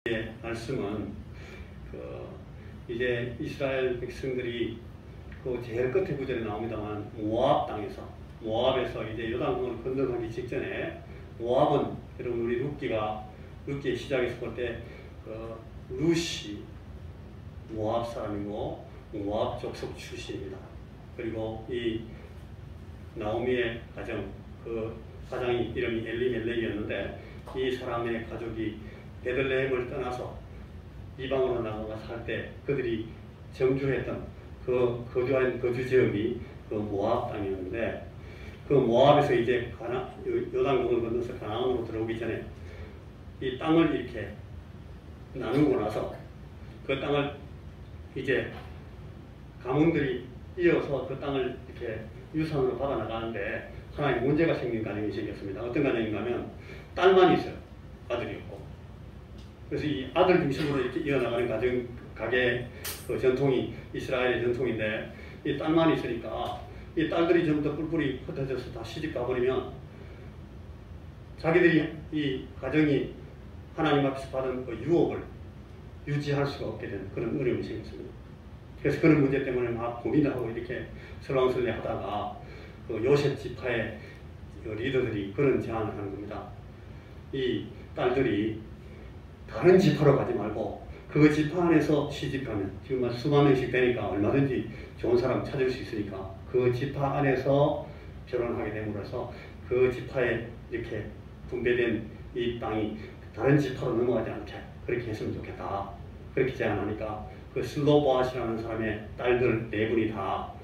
말씀은 이제 이스라엘 백성들이 그 제일 끝에 구절에 나옵니다만 모압 땅에서 모압에서 이제 요단강을 건너가기 직전에 모압은 여러분 우리 룻기의 시작에서 볼 때 룻이 모압 사람이고 모압 족속 출신입니다. 그리고 이 나오미의 가정 그 가장이 이름이 엘리멜렉이었는데 이 사람의 가족이 베들레헴을 떠나서 이방으로 나가서 살 때 그들이 정주했던 그 거주한 거주 지역이 그 모압 땅이었는데 그 모압에서 이제 요단강을 건너서 가나안으로 들어오기 전에 이 땅을 이렇게 나누고 나서 그 땅을 이제 가문들이 이어서 그 땅을 이렇게 유산으로 받아 나가는데 하나의 문제가 생긴 가정이 생겼습니다. 어떤 가정인가 하면 딸만 있어요. 아들이 없고. 그래서 이 아들 중심으로 이렇게 이어나가는 가게 그 전통이 이스라엘의 전통인데 이 딸만 있으니까 이 딸들이 전부 다 뿔뿔이 흩어져서 다 시집 가버리면 자기들이 이 가정이 하나님 앞에서 받은 그 유업을 유지할 수가 없게 되는 그런 어려움이 생겼습니다. 그래서 그런 문제 때문에 막 고민하고 이렇게 설왕설래 하다가 그 요셉 지파의 리더들이 그런 제안을 하는 겁니다. 이 딸들이 다른 지파로 가지 말고 그 지파 안에서 시집가면 지금 수만 명씩 되니까 얼마든지 좋은 사람 찾을 수 있으니까 그 지파 안에서 결혼하게 됨으로써 그 지파에 이렇게 분배된 이 땅이 다른 지파로 넘어가지 않게 그렇게 했으면 좋겠다. 그렇게 제안하니까 그 슬로보아시라는 사람의 딸들 4분이 다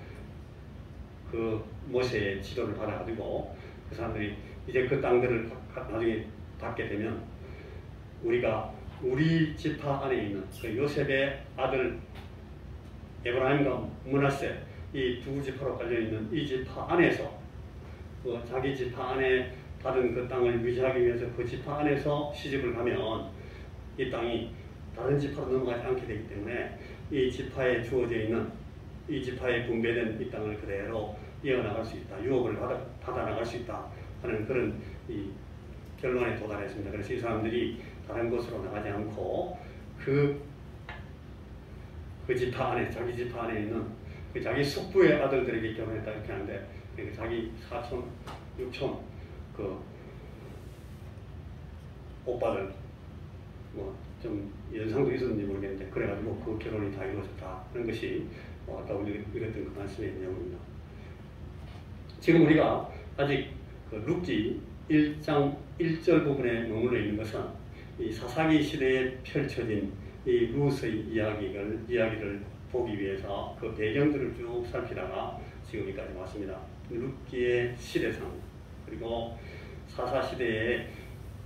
그 모세의 지도를 받아가지고 그 사람들이 이제 그 땅들을 나중에 받게 되면 우리가 우리 지파 안에 있는 그 요셉의 아들 에브라임과 므낫세 이 두 지파로 깔려있는 이 지파 안에서 그 자기 지파 안에 받은 그 땅을 유지하기 위해서 그 지파 안에서 시집을 가면 이 땅이 다른 지파로 넘어가지 않게 되기 때문에 이 지파에 주어져 있는 이 지파에 분배된 이 땅을 그대로 이어나갈 수 있다. 유업을 받아 나갈 수 있다 하는 그런 이 결론에 도달했습니다. 그래서 이 사람들이 다른 곳으로 나가지 않고 그 지파 안에 자기 지파 안에 있는 그 자기 숙부의 아들들에게 결혼했다 이렇게 하는데 자기 사촌, 육촌 그 오빠들 뭐 좀 연상도 있었는지 모르겠는데 그래가지고 그 결혼이 다 이루어졌다 하는 것이 아까 우리가 읽었던 그 말씀의 내용입니다. 지금 우리가 아직 그 룻기 1장 1절 부분에 머물러 있는 것은 이 사사기 시대에 펼쳐진 이 룻의 이야기를 보기 위해서 그 배경들을 쭉 살피다가 지금 여기까지 왔습니다. 룻기의 시대상 그리고 사사 시대의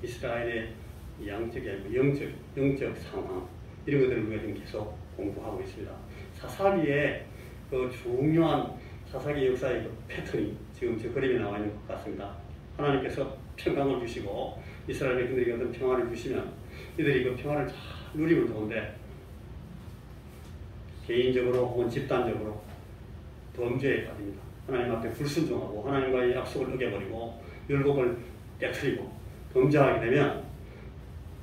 이스라엘의 양적이 아니고 영적 상황 이런 것들을 우리가 지금 계속 공부하고 있습니다. 사사기의 그 중요한 사사기 역사의 그 패턴이 지금 저 그림에 나와 있는 것 같습니다. 하나님께서 평강을 주시고 이스라엘 백성들에게 어떤 평화를 주시면 이들이 그 평화를 잘 누리면 좋은데 개인적으로 혹은 집단적으로 범죄에 빠집니다. 하나님 앞에 불순종하고 하나님과의 약속을 어겨버리고 율법을 깨트리고 범죄하게 되면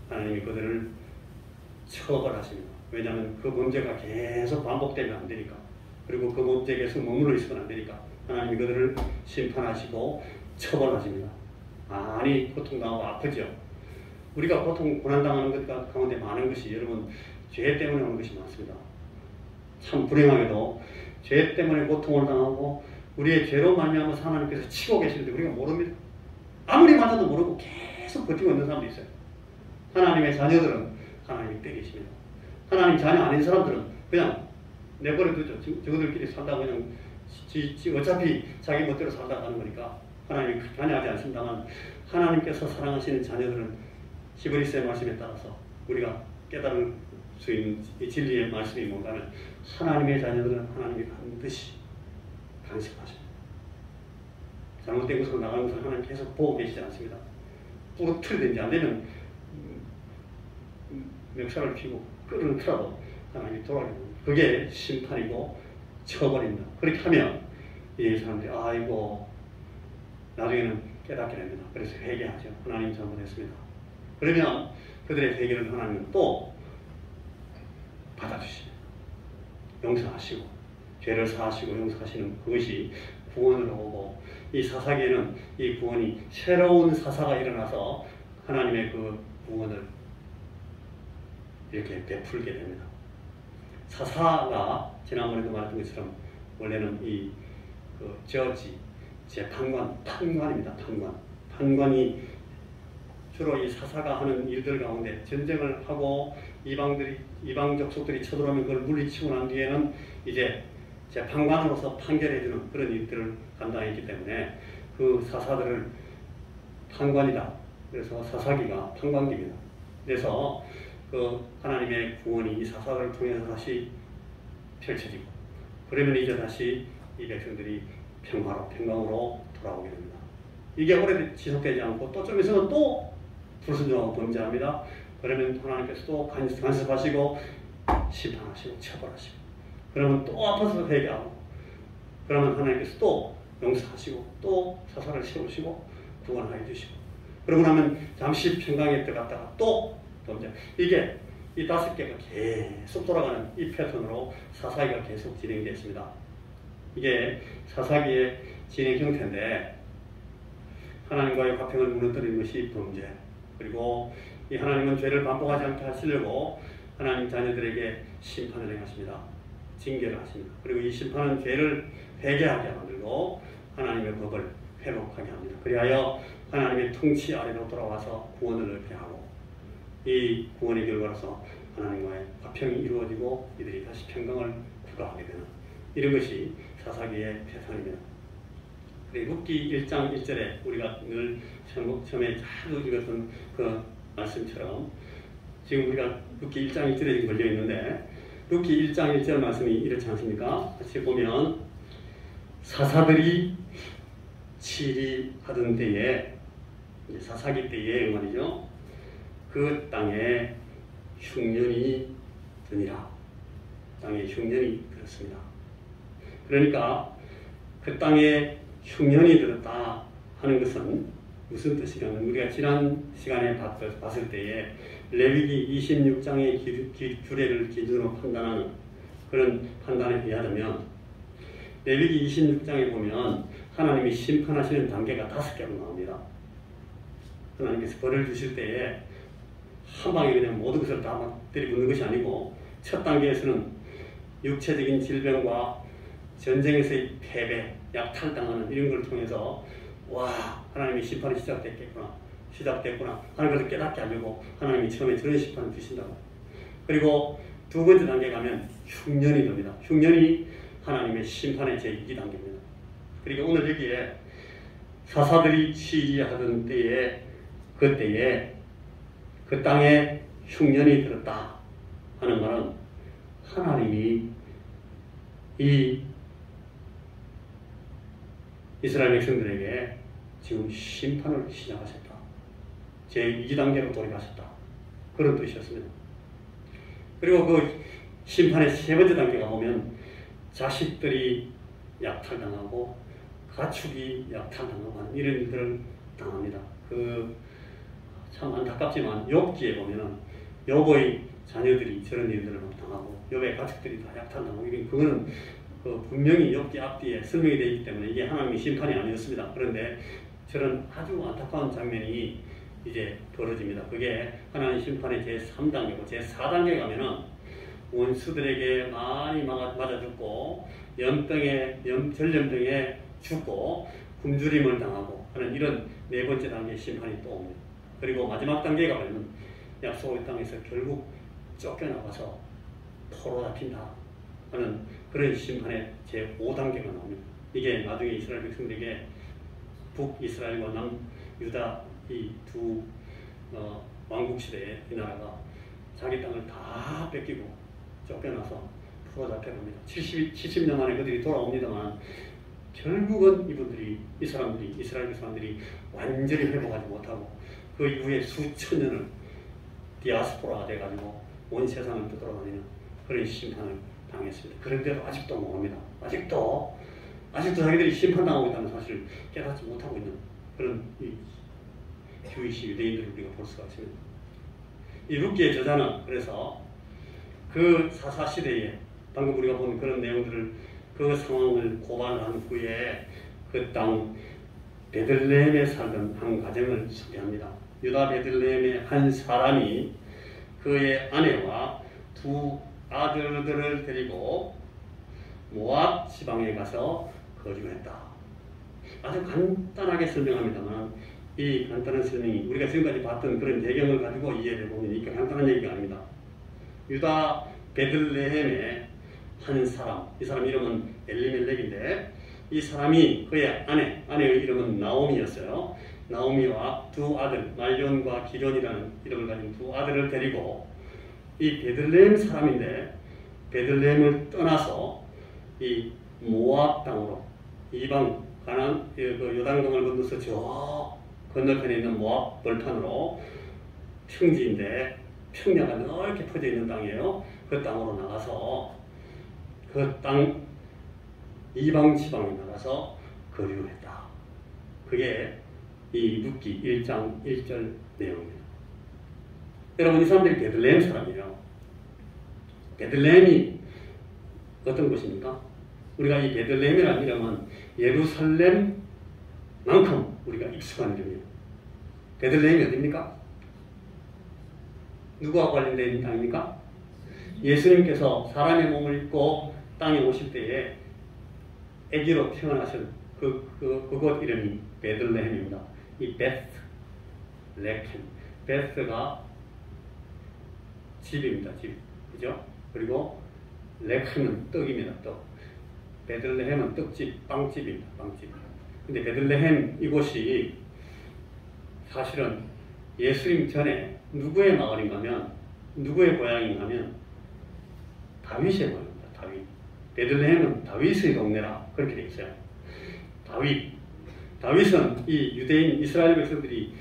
하나님이 그들을 처벌하십니다. 왜냐하면 그 범죄가 계속 반복되면 안 되니까 그리고 그 범죄에 계속 머물러 있으면 안 되니까 하나님이 그들을 심판하시고 처벌하십니다. 많이 고통당하고 아프죠. 우리가 고난당하는 것 가운데 많은 것이 여러분 죄 때문에 오는 것이 많습니다. 참 불행하게도 죄 때문에 고통을 당하고 우리의 죄로 말미암아서 하나님께서 치고 계시는데 우리가 모릅니다. 아무리 맞아도 모르고 계속 버티고 있는 사람도 있어요. 하나님의 자녀들은 하나님이 때리십니다. 하나님 자녀 아닌 사람들은 그냥 내버려두죠. 저들끼리 산다고 그냥 어차피 자기 멋대로 산다고 하는 거니까 하나님이 관여하지 않습니다만 하나님께서 사랑하시는 자녀들은 히브리서의 말씀에 따라서 우리가 깨달을 수 있는 이 진리의 말씀이 뭔가 하면 하나님의 자녀들은 하나님이 반드시 간섭하십니다. 잘못된 곳으로 나가는 것을 하나님 계속 보고 계시지 않습니다. 부러뜨리든지 안 되면 멱살을 펴고 끓을 틀어도 하나님이 돌아갑니다. 그게 심판이고 처벌입니다. 그렇게 하면 이 사람들이 아이고 나중에는 깨닫게 됩니다. 그래서 회개하죠. 하나님 잘못했습니다. 그러면 그들의 회개를 하나님은 또 받아주시고 용서하시고 죄를 사하시고 용서하시는 그것이 구원으로 오고, 이 사사기에는 이 구원이 새로운 사사가 일어나서 하나님의 그 구원을 이렇게 베풀게 됩니다. 사사가 지난번에도 말했던 것처럼 원래는 이 저지, 재판관, 판관입니다. 판관이 주로 이 사사가 하는 일들 가운데 전쟁을 하고 이방 족속들이 쳐들어오면 그걸 물리치고 난 뒤에는 이제 재판관으로서 판결해주는 그런 일들을 감당했기 때문에 그 사사들을 판관이다. 그래서 사사기가 판관기입니다. 그래서 그 하나님의 구원이 이 사사들을 통해서 다시 펼쳐지고, 그러면 이제 다시 이 백성들이 평강으로 돌아오게 됩니다. 이게 오래 지속되지 않고 또 좀 있으면 또 불순종하고 범죄합니다. 그러면 하나님께서 또 간섭하시고 심판하시고 처벌하시고, 그러면 또 아파서 회개하고, 그러면 하나님께서 또 용서하시고 또 사사를 세우시고 구원하여 주시고, 그러고 나면 잠시 평강에 들어갔다가 또 범죄. 이게 이 5개가 계속 돌아가는 이 패턴으로 사사기가 계속 진행되었습니다. 이게 사사기의 진행 형태인데, 하나님과의 화평을 무너뜨리는 것이 범죄, 그리고 이 하나님은 죄를 반복하지 않게 하시려고 하나님 자녀들에게 심판을 행하십니다. 징계를 하십니다. 그리고 이 심판은 죄를 회개하게 만들고 하나님의 법을 회복하게 합니다. 그리하여 하나님의 통치 아래로 돌아와서 구원을 얻게 하고, 이 구원의 결과로서 하나님과의 화평이 이루어지고 이들이 다시 평강을 구가하게 되는 이런 것이 사사기의 패턴입니다. 룻기 1장 1절에 우리가 늘 처음에 자주 읽었던 그 말씀처럼, 지금 우리가 룻기 1장 1절에 지금 걸려 있는데, 룻기 1장 1절 말씀이 이렇지 않습니까? 같이 보면 사사들이 치리하던 때에, 이제 사사기 때에 말이죠, 그 땅에 흉년이 드니라. 땅에 흉년이 들었습니다. 그러니까 그 땅에 흉년이 들었다 하는 것은 무슨 뜻이냐면, 우리가 지난 시간에 봤을 때에 레위기 26장의 규례를 기준으로 판단하는 그런 판단에 의하자면, 레위기 26장에 보면 하나님이 심판하시는 단계가 5개로 나옵니다. 하나님께서 벌을 주실 때에 한 방에 그냥 모든 것을 다 들이붓는 것이 아니고, 첫 단계에서는 육체적인 질병과 전쟁에서의 패배, 약탈당하는 이런 걸 통해서 와, 하나님의 심판이 시작됐구나 하는 것을 깨닫게 하려고 하나님이 처음에 저런 심판을 주신다고. 그리고 두 번째 단계 가면 흉년이 됩니다. 흉년이 하나님의 심판의 제2단계입니다. 그리고 오늘 여기에 사사들이 치리하던 때에, 그때에 그 땅에 흉년이 들었다 하는 말은 하나님이 이 이스라엘 백성들에게 지금 심판을 시작하셨다. 제2단계로 돌입하셨다. 그런 뜻이었습니다. 그리고 그 심판의 세 번째 단계가 보면 자식들이 약탈당하고 가축이 약탈당하고 하는 이런 일들을 당합니다. 참 안타깝지만 욥기에 보면은 욥의 자녀들이 저런 일들을 당하고 욥의 가축들이 다 약탈당하고, 그거는 분명히 욥기 앞뒤에 설명이 되어 있기 때문에 이게 하나님의 심판이 아니었습니다. 그런데 저런 아주 안타까운 장면이 이제 벌어집니다. 그게 하나님 심판의 제3단계고, 제4단계 가면은 원수들에게 많이 맞아 죽고 전염병에 죽고 굶주림을 당하고 하는 이런 네 번째 단계의 심판이 또 옵니다. 그리고 마지막 단계가 되면 약속의 땅에서 결국 쫓겨나가서 포로 잡힌다 하는 그런 심판의 제5단계가 나옵니다. 이게 나중에 이스라엘 백성들에게 북이스라엘과 남유다 이 두 왕국 시대에 이 나라가 자기 땅을 다 뺏기고 쫓겨나서 포로 잡혀갑니다. 70년 만에 그들이 돌아옵니다만 결국은 이스라엘 사람들이 완전히 회복하지 못하고 그 이후에 수천 년을 디아스포라가 돼가지고 온 세상을 떠돌아다니는 그런 심판을 당했습니다. 그런데도 아직도 모릅니다. 아직도 자기들이 심판당하고 있다는 사실을 깨닫지 못하고 있는 그런 주이시 유대인들을 우리가 볼 수가 있습니다. 이 룻기의 저자는 그래서 그 사사시대에 방금 우리가 본 그런 내용들을 그 상황을 고발한 후에 그 땅 베들레헴에 살던 한 가정을 소개합니다. 유다 베들레헴의 한 사람이 그의 아내와 두 아들들을 데리고 모압 지방에 가서 거주했다. 아주 간단하게 설명합니다만 이 간단한 설명이 우리가 지금까지 봤던 그런 배경을 가지고 이해를 보면 이게 간단한 얘기가 아닙니다. 유다 베들레헴의 한 사람, 이 사람 이름은 엘리멜렉인데 이 사람이 그의 아내의 이름은 나오미였어요. 나오미와 두 아들, 말론과 기련이라는 이름을 가진 두 아들을 데리고 이 베들레헴 사람인데 베들레헴을 떠나서 이 모압 땅으로 이방 가나안 그 요단강을 건너서 저 건너편에 있는 모압 벌판으로 평지인데 평야가 넓게 퍼져 있는 땅이에요. 그 땅으로 나가서 그 땅 이방 지방에 나가서 거류했다. 그게 이 룻기 1장 1절 내용입니다. 여러분 이 사람들이 베들레헴 사람이에요. 베들레헴이 어떤 곳입니까? 우리가 이 베들레헴이라는 이름은 예루살렘만큼 우리가 익숙한 이름이에요. 베들레헴이 어디입니까? 누구와 관련된 땅입니까? 예수님께서 사람의 몸을 입고 땅에 오실 때에 아기로 태어나신 그곳 이름이 베들레헴입니다. 이 베스, 레켄. 베스가 집입니다. 집. 그죠? 그리고 레켄은 떡입니다. 떡. 베들레헴은 떡집, 빵집입니다. 빵집. 근데 베들레헴 이곳이 사실은 예수님 전에 누구의 마을인가 하면, 누구의 고향인가 하면 다윗의 고향입니다. 다윗. 베들레헴은 다윗의 동네라 그렇게 되어 있어요. 다윗은 이 유대인 이스라엘 백성들이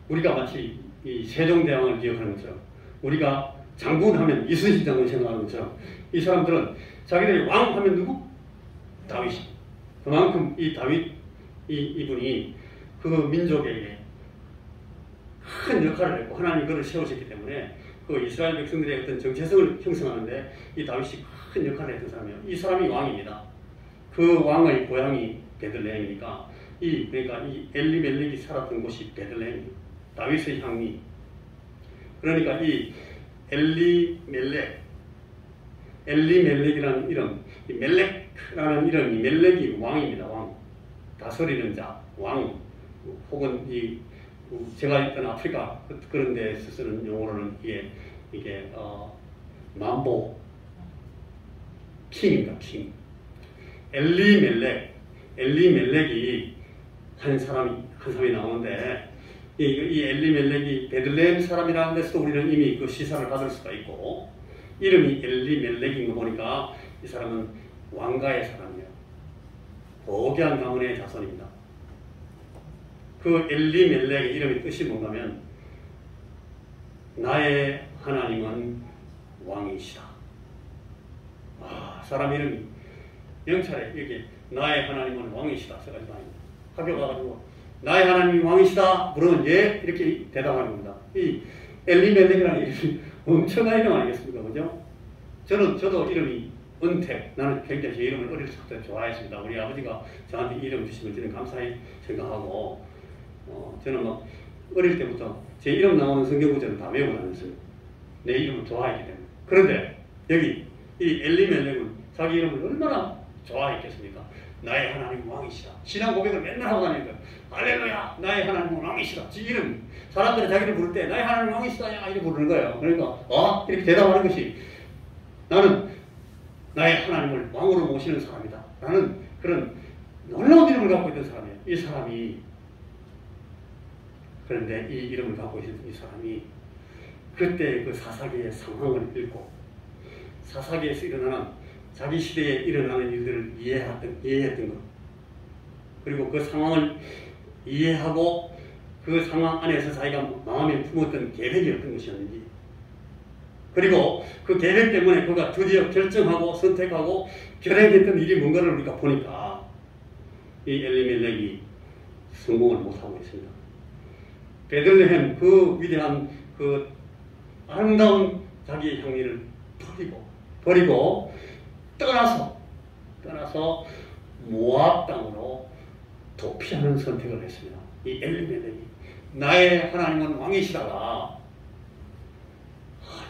우리가 마치 이 세종대왕을 기억하는 것처럼 우리가 장군 하면 이순신 장군 생각하는 것처럼 이 사람들은 자기들이 왕 하면 누구? 다윗이. 그만큼 이 다윗 이분이 그 민족에게 큰 역할을 했고 하나님이 그를 세우셨기 때문에 그 이스라엘 백성들의 어떤 정체성을 형성하는데 이 다윗이 큰 역할을 했던 사람이에요. 이 사람이 왕입니다. 그 왕의 고향이 베들레헴이니까 그러니까 이 엘리멜렉이 살았던 곳이 베들레헴, 다윗의 향리. 그러니까 이 엘리멜렉이라는 이름, 이 멜렉이라는 이름이 멜렉이 왕입니다. 왕, 다스리는 자, 왕. 혹은 제가 있던 아프리카 그런 데서 쓰는 용어로는 이게 만보 킹입니다. 킹. 엘리멜렉이 한 사람이 나오는데 이 엘리멜렉이 베들레헴 사람이라는 데서도 우리는 이미 그 시사를 받을 수가 있고 이름이 엘리멜렉인 거 보니까 이 사람은 왕가의 사람이에요. 거대한 가문의 자손입니다. 그 엘리멜렉의 이름의 뜻이 뭔가면 나의 하나님은 왕이시다. 사람 이름이 명찰에 이렇게 나의 하나님은 왕이시다 써가지고 학교 가가지고 나의 하나님이 왕이시다 물으면 예 이렇게 대답하는 겁니다. 이 엘리멜렉이라는 이름이 엄청난 이름 아니겠습니까? 그죠? 저도 이름이 은택, 나는 굉장히 제 이름을 어릴 때부터 좋아했습니다. 우리 아버지가 저한테 이름 주시면 저는 감사히 생각하고 저는 막 어릴 때부터 제 이름 나오는 성경구절을 다 외우고 다녔어요. 내 이름을 좋아했기 때문에. 그런데 여기 이 엘리멜렉은 자기 이름을 얼마나 좋아했겠습니까? 나의 하나님 왕이시다. 신앙 고백을 맨날 하고 다니니까 할렐루야 나의 하나님 왕이시다. 지 이름 사람들이 자기를 부를 때 나의 하나님 왕이시다 야 이렇게 부르는 거예요. 그러니까 이렇게 대답하는 것이 나는 나의 하나님을 왕으로 모시는 사람이다 라는 그런 놀라운 이름을 갖고 있던 사람이에요. 이 사람이 그런데 이 이름을 갖고 있었던 이 사람이 그때 그 사사기의 상황을 읽고 사사기에서 일어나는 자기 시대에 일어나는 일들을 이해했던 것 그리고 그 상황을 이해하고 그 상황 안에서 자기가 마음에 품었던 계획이 어떤 것이었는지 그리고 그 계획 때문에 그가 드디어 결정하고 선택하고 결행했던 일이 뭔가를 우리가 보니까 이 엘리멜렉이 성공을 못하고 있습니다. 베들레헴 그 위대한 그 아름다운 자기의 향리를 버리고 떠나서 모압 땅으로 도피하는 선택을 했습니다. 이 엘리멜렉이 나의 하나님은 왕이시다가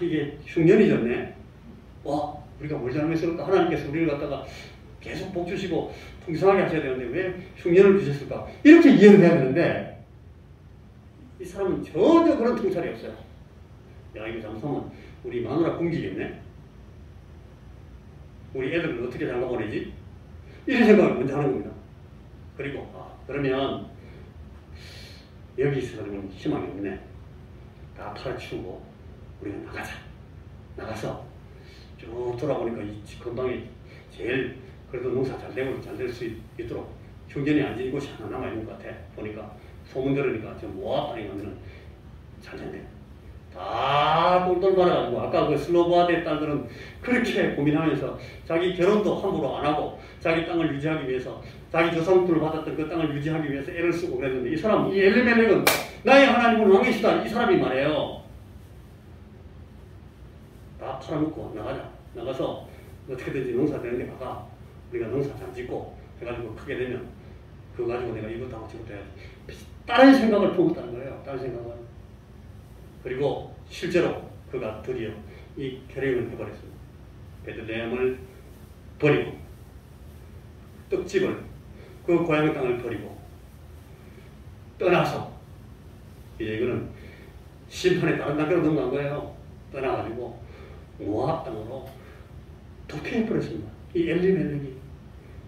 이게 흉년이 졌네. 와, 우리가 뭘 잘못했을까? 하나님께서 우리를 갖다가 계속 복 주시고 풍성하게 하셔야 되는데 왜 흉년을 주셨을까? 이렇게 이해를 해야 되는데 이 사람은 전혀 그런 통찰이 없어요. 야, 이거 잠깐만 우리 마누라 굶기겠네? 우리 애들은 어떻게 장가 보내지? 이런 생각을 먼저 하는 겁니다. 그리고 그러면 여기 있어서는 희망이 없네. 다 팔아치우고 우리가 나가서 쭉 돌아보니까 이 건방이 제일 그래도 농사 잘 될 수 있도록 흉년이 안 지는 곳이 하나 남아있는 것 같아. 보니까 소문 들으니까 저 모압 땅에 가면은 잘 된대. 다 똘똘 말아가지고 아까 그 슬로바데 딸들은 그렇게 고민하면서 자기 결혼도 함부로 안 하고 자기 땅을 유지하기 위해서 자기 조상들을 받았던 그 땅을 유지하기 위해서 애를 쓰고 그랬는데 이 사람, 이 엘리멜렉은 나의 하나님은 왕이시다 이 사람이 말해요. 다 팔아먹고 나가서 어떻게든지 농사 되는 데 가가 우리가 농사 잘 짓고 해가지고 크게 되면 그거 가지고 내가 이것도 하고 저것도 해야지. 다른 생각을 품었다는 거예요. 다른 생각을. 그리고 실제로 그가 드디어 이 결행을 해버렸습니다. 베들레헴을 버리고 떡집을 그 고향의 땅을 버리고 떠나서 이제 이거는 심판의 다른 단계로 넘어간 거예요. 떠나가지고 모압 땅으로 도피해버렸습니다. 이 엘리멜렉이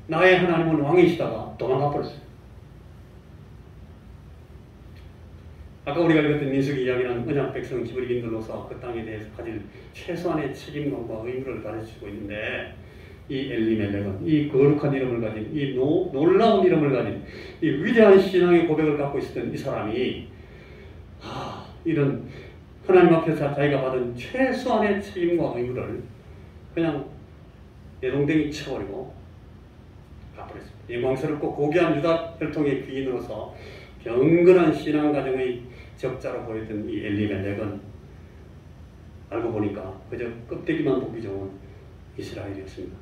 나의 하나님은 왕이시다가 도망가 버렸어요. 아까 우리가 읽었던 민수기 이야기는 언약 백성 집을 인도로서 그 땅에 대해서 가질 최소한의 책임감과 의무를 가르치고 있는데 이 엘리멜렉은 이 거룩한 이름을 가진 이 놀라운 이름을 가진 이 위대한 신앙의 고백을 갖고 있었던 이 사람이 이런 하나님 앞에서 자기가 받은 최소한의 책임과 의무를 그냥 내동댕이 쳐버리고 가버렸습니다. 영광스럽고 고귀한 유다 혈통의 귀인으로서 경건한 신앙 가정의 적자로 보였던 이 엘리멜렉은 알고 보니까 그저 껍데기만 보기 좋은 이스라엘이었습니다.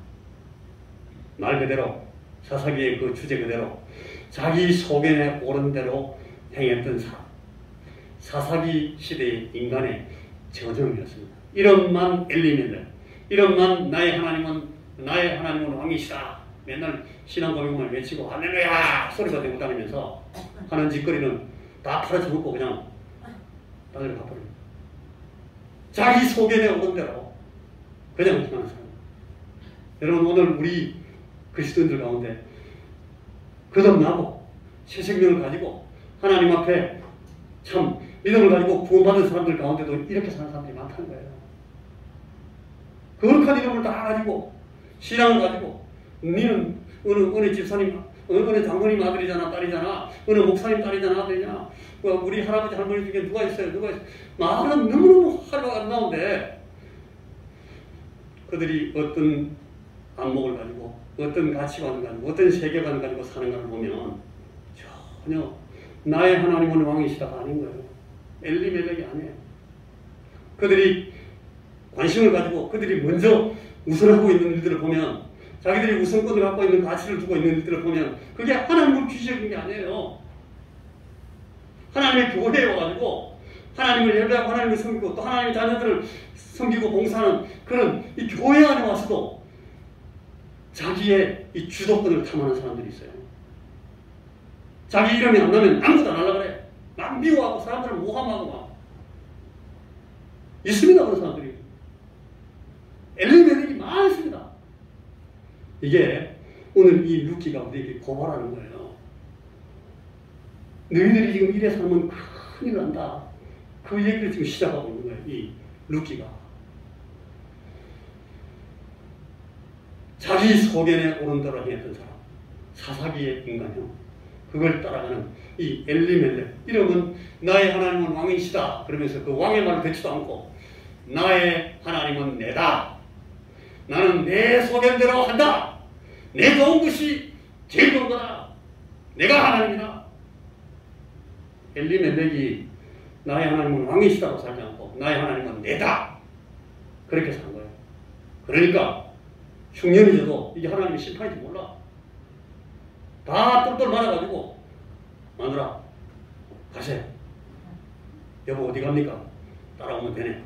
말 그대로 사사기의 그 주제 그대로 자기 소견에 옳은 대로 행했던 사람, 사사기 시대의 인간의 저정이었습니다. 이런만 엘리멜렉, 이런만 나의 하나님은 왕이시다. 맨날 신앙 고백만 외치고 할렐루야 소리가 되고 다니면서 하는 짓거리는 다 팔아쳐먹고 그냥 땅을 가버립니다. 자기 소견에 오는 대로 그냥 하는 사람. 여러분 오늘 우리 그리스도인들 가운데 거듭나고 새 생명을 가지고 하나님 앞에 참 믿음을 가지고 구원받은 사람들 가운데도 이렇게 사는 사람들이 많다는 거예요. 거룩한 이름을 다 가지고 신앙을 가지고 너는 어느 집사님, 어느 장로님 아들이잖아, 딸이잖아, 어느 목사님 딸이잖아, 아들이냐, 우리 할아버지 할머니 중에 누가 있어요? 말은 너무너무 화려하고 아름다운데 그들이 어떤 안목을 가지고 어떤 가치관을 가지고 어떤 세계관을 가지고 사는가를 보면 전혀 나의 하나님은 왕이시다가 아닌 거예요. 엘리멜렉이 아니에요. 그들이 관심을 가지고 그들이 먼저 우선하고 있는 일들을 보면 자기들이 우선권을 갖고 있는 가치를 두고 있는 일들을 보면 그게 하나님을 귀시하는 게 아니에요. 하나님의 교회에 와가지고 하나님을 예배하고 하나님을 섬기고 또 하나님의 자녀들을 섬기고 봉사하는 그런 이 교회 안에 와서도 자기의 이 주도권을 탐하는 사람들이 있어요. 자기 이름이 안 나면 아무것도 안 하려고 그래. 막 미워하고 사람들을 모함하고 막 있습니다. 그런 사람들이. 엘리멜렉이 많습니다. 이게 오늘 이 루키가 우리에게 고발하는 거예요. 너희들이 지금 이래 살면 큰일 난다. 그 얘기를 지금 시작하고 있는 거예요. 이 루키가. 자기 소견에 오른 대로 행했던 사람. 사사기의 인간형. 그걸 따라가는 이 엘리멜렉. 이름은 나의 하나님은 왕이시다. 그러면서 그 왕의 말을 듣지도 않고 나의 하나님은 내다. 나는 내 소견대로 한다. 내 좋은 것이 제일 좋은 거다. 내가 하나님이다. 엘리멜렉이 나의 하나님은 왕이시다고 살지 않고 나의 하나님은 내다. 그렇게 사는 거예요. 그러니까 흉년이 져도 이게 하나님의 심판인지 몰라. 다 똘똘 맞아가지고 마누라 가세요. 여보 어디 갑니까? 따라오면 되네.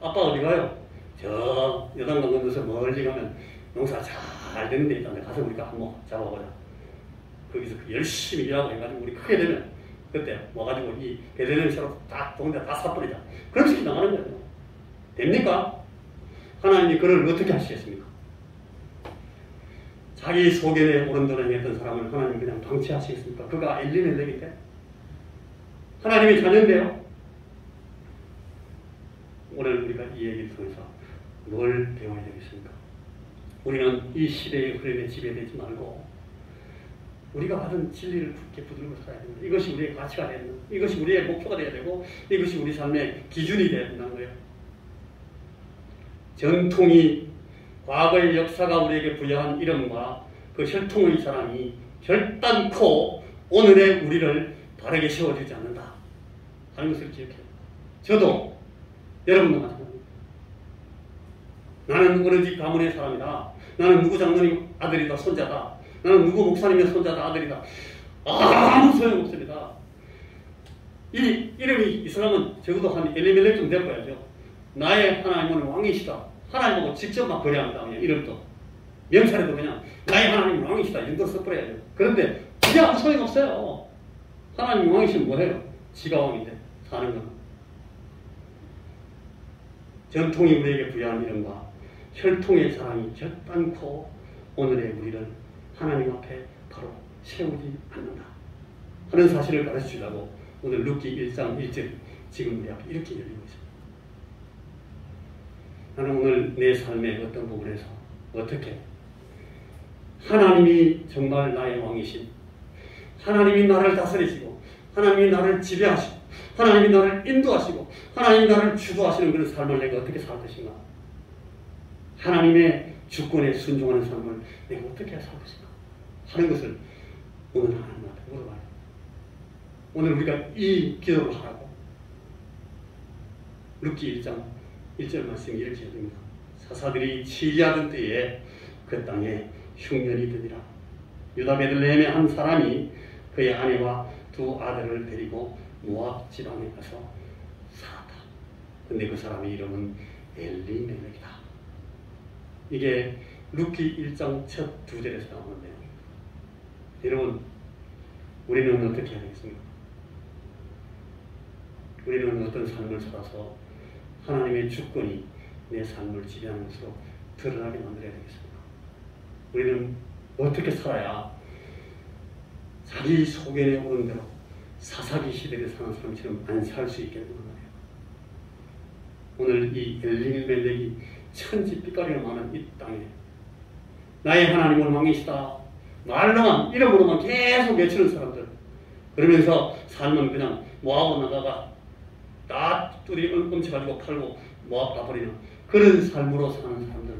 아빠 어디 가요? 저 여단강 건너서 멀리 가면 농사 잘 되는 데 있다는데 가서 우리가 한번 잡아보자. 거기서 열심히 일하고 해가지고 우리 크게 되면 그때 와가지고 이 베들레헴처럼 딱 동네 다 사버리자. 그런 식이 나가는 거예요. 됩니까? 하나님이 그를 어떻게 하시겠습니까? 자기 소견에 오른도령했던 사람을 하나님 그냥 방치하시겠습니까? 그가 엘리멜렉인데 하나님의 자녀인데요. 오늘 우리가 이 얘기를 통해서 뭘 배워야 되겠습니까? 우리는 이 시대의 흐름에 지배되지 말고 우리가 받은 진리를 굳게 붙들고 살아야 됩니다. 이것이 우리의 가치가 되는 거예요. 이것이 우리의 목표가 되어야 되고 이것이 우리 삶의 기준이 되어야 된다는 거예요. 전통이 과거의 역사가 우리에게 부여한 이름과 그 혈통의 사람이 결단코 오늘의 우리를 바르게 세워주지 않는다 하는 것을 기억해요. 저도 여러분도 마찬가지입니다. 나는 어느 집 가문의 사람이다. 나는 누구 장로님 아들이다, 손자다. 나는 누구 목사님의 손자다, 아들이다. 아무 소용없습니다. 이 이름이 이 사람은 적어도 한 엘리멜렉 좀 되어야죠. 나의 하나님은 왕이시다. 하나님하고 직접 막 거래합니다. 그냥 이름도. 명찰에도 그냥 나의 하나님은 왕이시다. 이름도 써버려야죠. 그런데 그게 아무 소용없어요. 하나님 왕이시면 뭐해요? 지가 왕인데 사는 건. 전통이 우리에게 부여한 이름과 혈통의 사랑이 결단코 오늘의 우리를 하나님 앞에 바로 세우지 않는다 하는 사실을 가르쳐주려고 오늘 룻기 1장 1절 지금 우리 앞에 이렇게 열리고 있습니다. 나는 오늘 내 삶의 어떤 부분에서 어떻게 하나님이 정말 나의 왕이신 하나님이 나를 다스리시고 하나님이 나를 지배하시고 하나님이 나를 인도하시고 하나님이 나를 주도하시는 그런 삶을 내가 어떻게 살 것인가? 하나님의 주권에 순종하는 삶을 내가 어떻게 살 것인가? 하는 것을 오늘 하나님한테 물어봐요. 오늘 우리가 이 기도를 하라고. 룻기 1장 1절 말씀이 이렇게 됩니다. 사사들이 치리하던 때에 그 땅에 흉년이 드니라. 유다 베들레헴의 한 사람이 그의 아내와 두 아들을 데리고 모압 지방에 가서 살았다. 근데 그 사람의 이름은 엘리멜렉이다. 이게 룻기 1장 첫 두 절에서 나오는데요. 여러분, 우리는 어떻게 해야 되겠습니까? 우리는 어떤 삶을 살아서 하나님의 주권이 내 삶을 지배하는 것으로 드러나게 만들어야 되겠습니까? 우리는 어떻게 살아야 자기 소견에 오른 대로 사사기 시대에 사는 사람처럼 안 살 수 있게 되는 거예요. 오늘 이 엘리멜렉이 천지빛깔이가 많은 이 땅에 나의 하나님은 왕이시다. 말로만 이름으로만 계속 외치는 사람들. 그러면서 삶은 그냥 모압으로 나가가 다 뚜리 훔쳐가지고 팔고 모압 가버리는 그런 삶으로 사는 사람들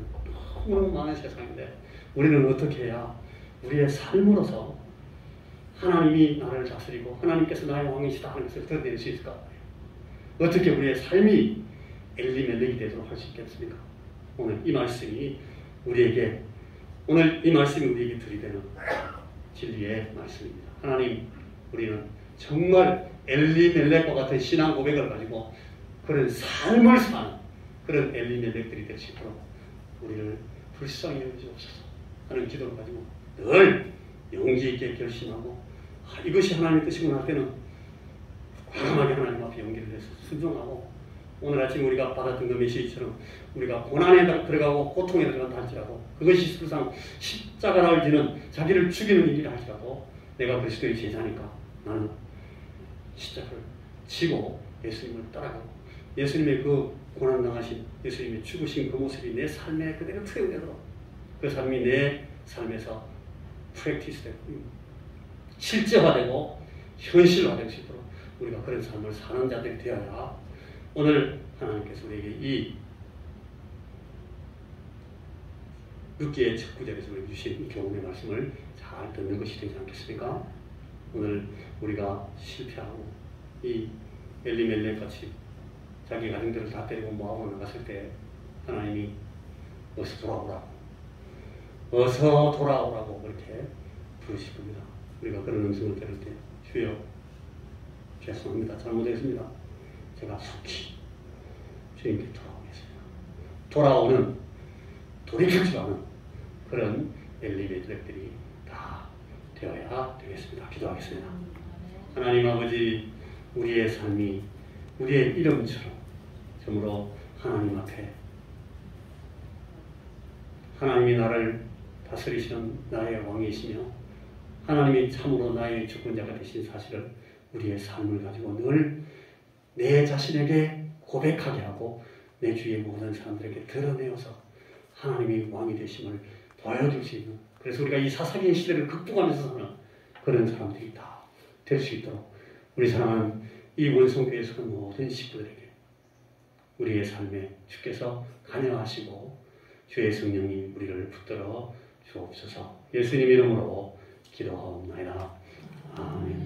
너무 많은 세상인데 우리는 어떻게 해야 우리의 삶으로서 하나님이 나를 다스리고 하나님께서 나의 왕이시다 하는 것을 드러낼 수 있을까? 어떻게 우리의 삶이 엘리멜렉이 되도록 할 수 있겠습니까? 오늘 이 말씀이 우리에게 오늘 이 말씀이 우리에게 들이대는 진리의 말씀입니다. 하나님, 우리는 정말 엘리멜렉과 같은 신앙 고백을 가지고 그런 삶을 사는 그런 엘리멜렉들이 될 수 있도록 우리를 불쌍히 여기시옵소서 하는 기도를 가지고 늘 용기 있게 결심하고 이것이 하나님의 뜻이구나 할 때는 과감하게 하나님 앞에 용기를 내서 순종하고 오늘 아침 우리가 받았던 그 메시지처럼 우리가 고난에 들어가고 고통에 들어간다 할지라도 그것이 항상 십자가를 지는 자기를 죽이는 일이라 할지라도 내가 그리스도의 제자니까 나는 십자가를 지고 예수님을 따라가고 예수님의 그 고난당하신 예수님의 죽으신 그 모습이 내 삶에 그대로 투영되도록 그 삶이 내 삶에서 프랙티스되고 실제화되고 현실화될 수 있도록 우리가 그런 삶을 사는 자들이 되어야 오늘 하나님께서 우리에게 이 룻기의 첫 구절에서 우리에게 주신 이 교훈의 말씀을 잘 듣는 것이 되지 않겠습니까? 오늘 우리가 실패하고 이 엘리멜렉 같이 자기 가정들을 다 데리고 모압으로 나갔을 때 하나님이 어서 돌아오라고, 어서 돌아오라고 그렇게 부르실 겁니다. 우리가 그런 음성을 들을 때 주여 죄송합니다. 잘못했습니다. 제가 속히 주님께 돌아오겠습니다. 돌아오는, 돌이키지 않은 그런 엘리멜렉들이 다 되어야 되겠습니다. 기도하겠습니다. 하나님 아버지, 우리의 삶이 우리의 이름처럼 점으로 하나님 앞에 하나님이 나를 다스리시는 나의 왕이시며 하나님이 참으로 나의 주권자가 되신 사실을 우리의 삶을 가지고 늘 내 자신에게 고백하게 하고 내 주위의 모든 사람들에게 드러내어서 하나님이 왕이 되심을 보여줄 수 있는, 그래서 우리가 이 사사기의 시대를 극복하면서 사는 그런 사람들이 다 될 수 있도록 우리 사랑하는 이 원성교회에 서는 모든 식구들에게 우리의 삶에 주께서 관여하시고 주의 성령이 우리를 붙들어 주옵소서. 예수님 이름으로 기도하옵나이다. 아멘.